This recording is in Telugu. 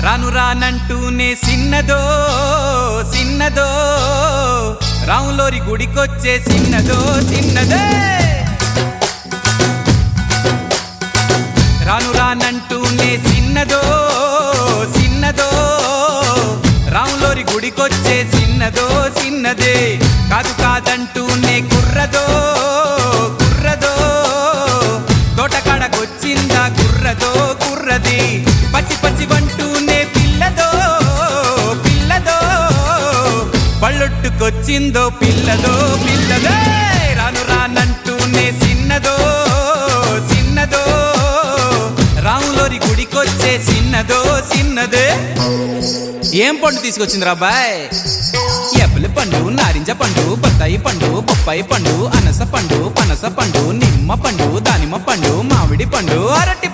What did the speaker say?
రాను రానంటూనే సిన్నదో సిన్నదో రాములోరి గుడికొచ్చే సిన్నదో సిన్నదే రాను రానంటూనే సిన్నదో సిన్నదో రాములోరి గుడికొచ్చే సిన్నదో సిన్నదే కాదు కాదంటూనే కుర్రదో కుర్రదో తోటకాడకొచ్చిందా కుర్రదో కుర్రది పచ్చి పచ్చి వంటూనే పిల్లదో పిల్లదో పళ్ళొట్టుకొచ్చిందో పిల్లదో పిల్లదే రాను రానంటూనే సిన్నదో సిన్నదో రాములోరి గుడికొచ్చే సిన్నదో సిన్నదే ఏం పండు తీసుకొచ్చింది రాబాయ్ యాపిల్ పండు నారింజ పండు బత్తాయి పండు బొప్పాయి పండు అనస పండు పనస పండు నిమ్మ పండు దానిమ్మ పండు మామిడి పండు అరటి